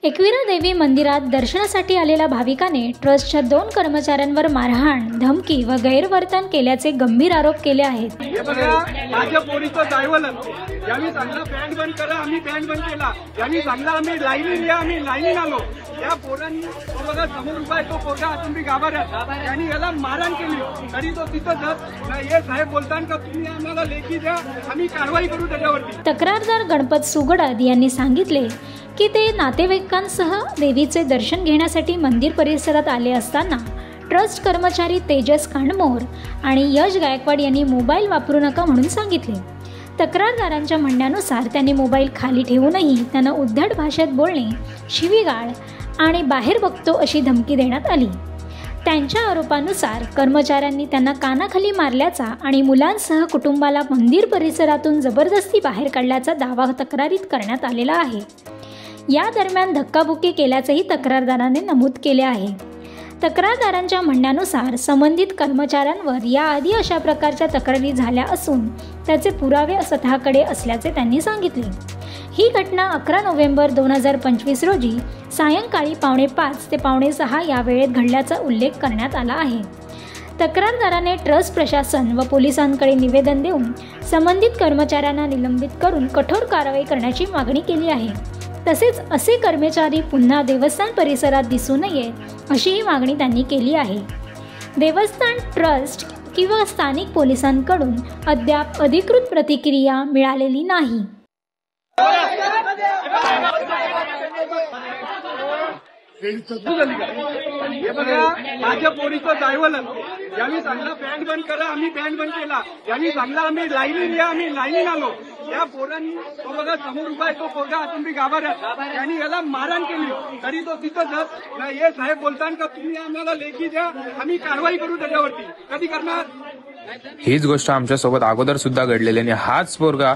एकविरा देवी मंदिरात दर्शनासाठी आलेल्या भाविकाने ट्रस्टच्या 2 कर्मचाऱ्यांवर मारहाण, धमकी व गैरवर्तन केल्याचे गंभीर आरोप केले आहेत. माझ्या पोरीचं ड्रायव्हर यांनी सांगला बँड बंद करा, आम्ही बँड बंद केला. यांनी सांगला आम्ही लाईनीत या, आम्ही लाईनीत आलो. त्या पोरांनी बघा समोर उभा आहे तो पोरगा असून बी गाभाऱ्यात. त्यांनी याला मारहाण केली तरी तो तिथंच हे साहेब बोलताना का तुम्ही आम्हाला लेखी द्या, आम्ही कारवाई करू त्याच्यावरती. तक्रारदार गणपत सुगडद यांनी सांगितले की ते नातेवाईकांसह देवीचे दर्शन घेण्यासाठी मंदिर परिसरात आले असताना ट्रस्ट कर्मचारी तेजस कांडमोर आणि यश गायकवाड यांनी मोबाईल वापरू नका म्हणून सांगितले. तक्रारदारांच्या म्हणण्यानुसार त्यांनी मोबाईल खाली ठेवूनही त्यांना उद्धट भाषेत बोलणे, शिवीगाळ आणि बाहेर बघतो अशी धमकी देण्यात आली. त्यांच्या आरोपानुसार कर्मचाऱ्यांनी त्यांना कानाखाली मारल्याचा आणि मुलांसह कुटुंबाला मंदिर परिसरातून जबरदस्ती बाहेर काढल्याचा दावा तक्रारीत करण्यात आलेला आहे. या दरम्यान धक्काबुक्की केल्याचेही तक्रारदाराने नमूद केले आहे. तक्रारदारांच्या म्हणण्यानुसार संबंधित कर्मचाऱ्यांवर याआधी अशा प्रकारच्या तक्रारी झाल्या असून त्याचे पुरावे स्वतःकडे असल्याचे त्यांनी सांगितले. ही घटना 11 नोव्हेंबर 2025 रोजी सायंकाळी 5:15 ते 5:45 या वेळेत घडल्याचा उल्लेख करण्यात आला आहे. तक्रारदाराने ट्रस्ट प्रशासन व पोलिसांकडे निवेदन देऊन संबंधित कर्मचाऱ्यांना निलंबित करून कठोर कारवाई करण्याची मागणी केली आहे. तसेच असे कर्मचारी पुन्हा देवस्थान परिसरात दिसू नयेत अशीही मागणी त्यांनी केली आहे. देवस्थान ट्रस्ट किंवा स्थानिक पोलिसांकडून अद्याप अधिकृत प्रतिक्रिया मिळालेली नाही. हे बघा माझ्या पोरीचं ड्रायव्हर यांनी सांगला बँड बंद करा, आम्ही बँड बंद केला. यांनी सांगला आम्ही लाईनीत या, आम्ही लाईनीत आलो. त्या पोरांनी तो बघा समोर उभा आहे तो पोरगा असून बी गाभाऱ्यात. त्यांनी याला मारहाण केली तरी तो तिथंच हे साहेब बोलताना का तुम्ही आम्हाला लेखी द्या, आम्ही कारवाई करू त्याच्यावरती. कधी करणार? हीच गोष्ट आमच्यासोबत अगोदर सुद्धा घडलेली आणि हाच पोरगा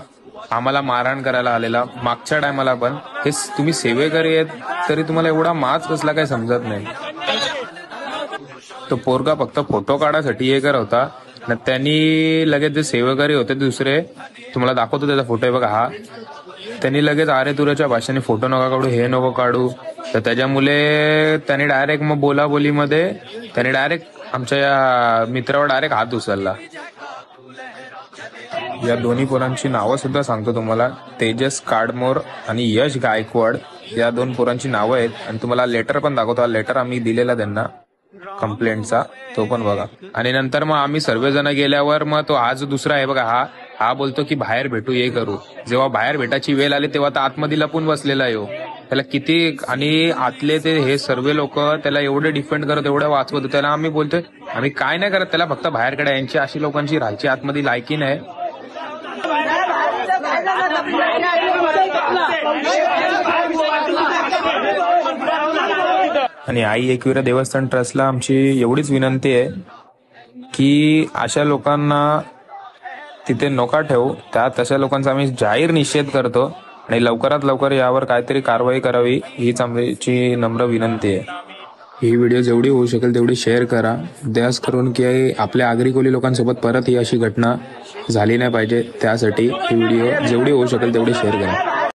आम्हाला मारहाण करायला आलेला मागच्या टायमाला पण. हे तुम्ही सेवेकरी आहेत तरी तुम्हाला एवढा माज कसला काय समजत नाही. तो पोरगा फक्त फोटो काढासाठी हे करत होता ना. त्यांनी लगेच जे सेवेकरी होते दुसरे, तुम्हाला दाखवतो त्याचा फोटो आहे बघा हा, त्यांनी लगेच आरे तुऱ्याच्या भाषेने फोटो नका काढू, हे नको काढू. तर त्याच्यामुळे त्यांनी डायरेक्ट मग बोलाबोलीमध्ये त्यांनी डायरेक्ट आमच्या या मित्रावर डायरेक्ट हात उचलला. या दोन्ही पोरांची नावं सुद्धा सांगतो तुम्हाला, तेजस काडमोर आणि यश गायकवाड या 2 पोरांची नावं आहेत. आणि तुम्हाला लेटर पण दाखवतो, लेटर आम्ही दिलेला त्यांना कंप्लेंटचा, तो पण बघा. आणि नंतर मग आम्ही सर्वजण गेल्यावर मग तो हा जो दुसरा आहे बघा हा बोलतो की बाहेर भेटू, हे करू. जेव्हा बाहेर भेटायची वेळ आली तेव्हा तर आतमध्ये लपून बसलेला आहे. त्याला किती आणि आतले ते हे सर्व लोक त्याला एवढे डिफेंड करत, एवढं वाचवत. त्याला आम्ही बोलतोय आम्ही काय नाही करत, त्याला फक्त बाहेर काढा. यांची अशी लोकांची राहायची आतमध्ये लायकी नाही. आणि आई एकविरा देवस्थान ट्रस्टला आमची एवढीच विनंती आहे की अशा लोकांना तिथे नका ठेवू. तशा लोकांचा आम्ही जाहीर निषेध करतो आणि लवकरात लवकर यावर काहीतरी कारवाई करावी हीच आमची नम्र विनंती आहे. ही व्हिडिओ जेवढी होऊ शकेल तेवढी शेअर करा, द्यास करून की आपल्या आगरी कोली लोकांसोबत परत ही अशी घटना झाली नाही पाहिजे. त्यासाठी ही व्हिडिओ जेवढी होऊ शकेल तेवढी शेअर करा.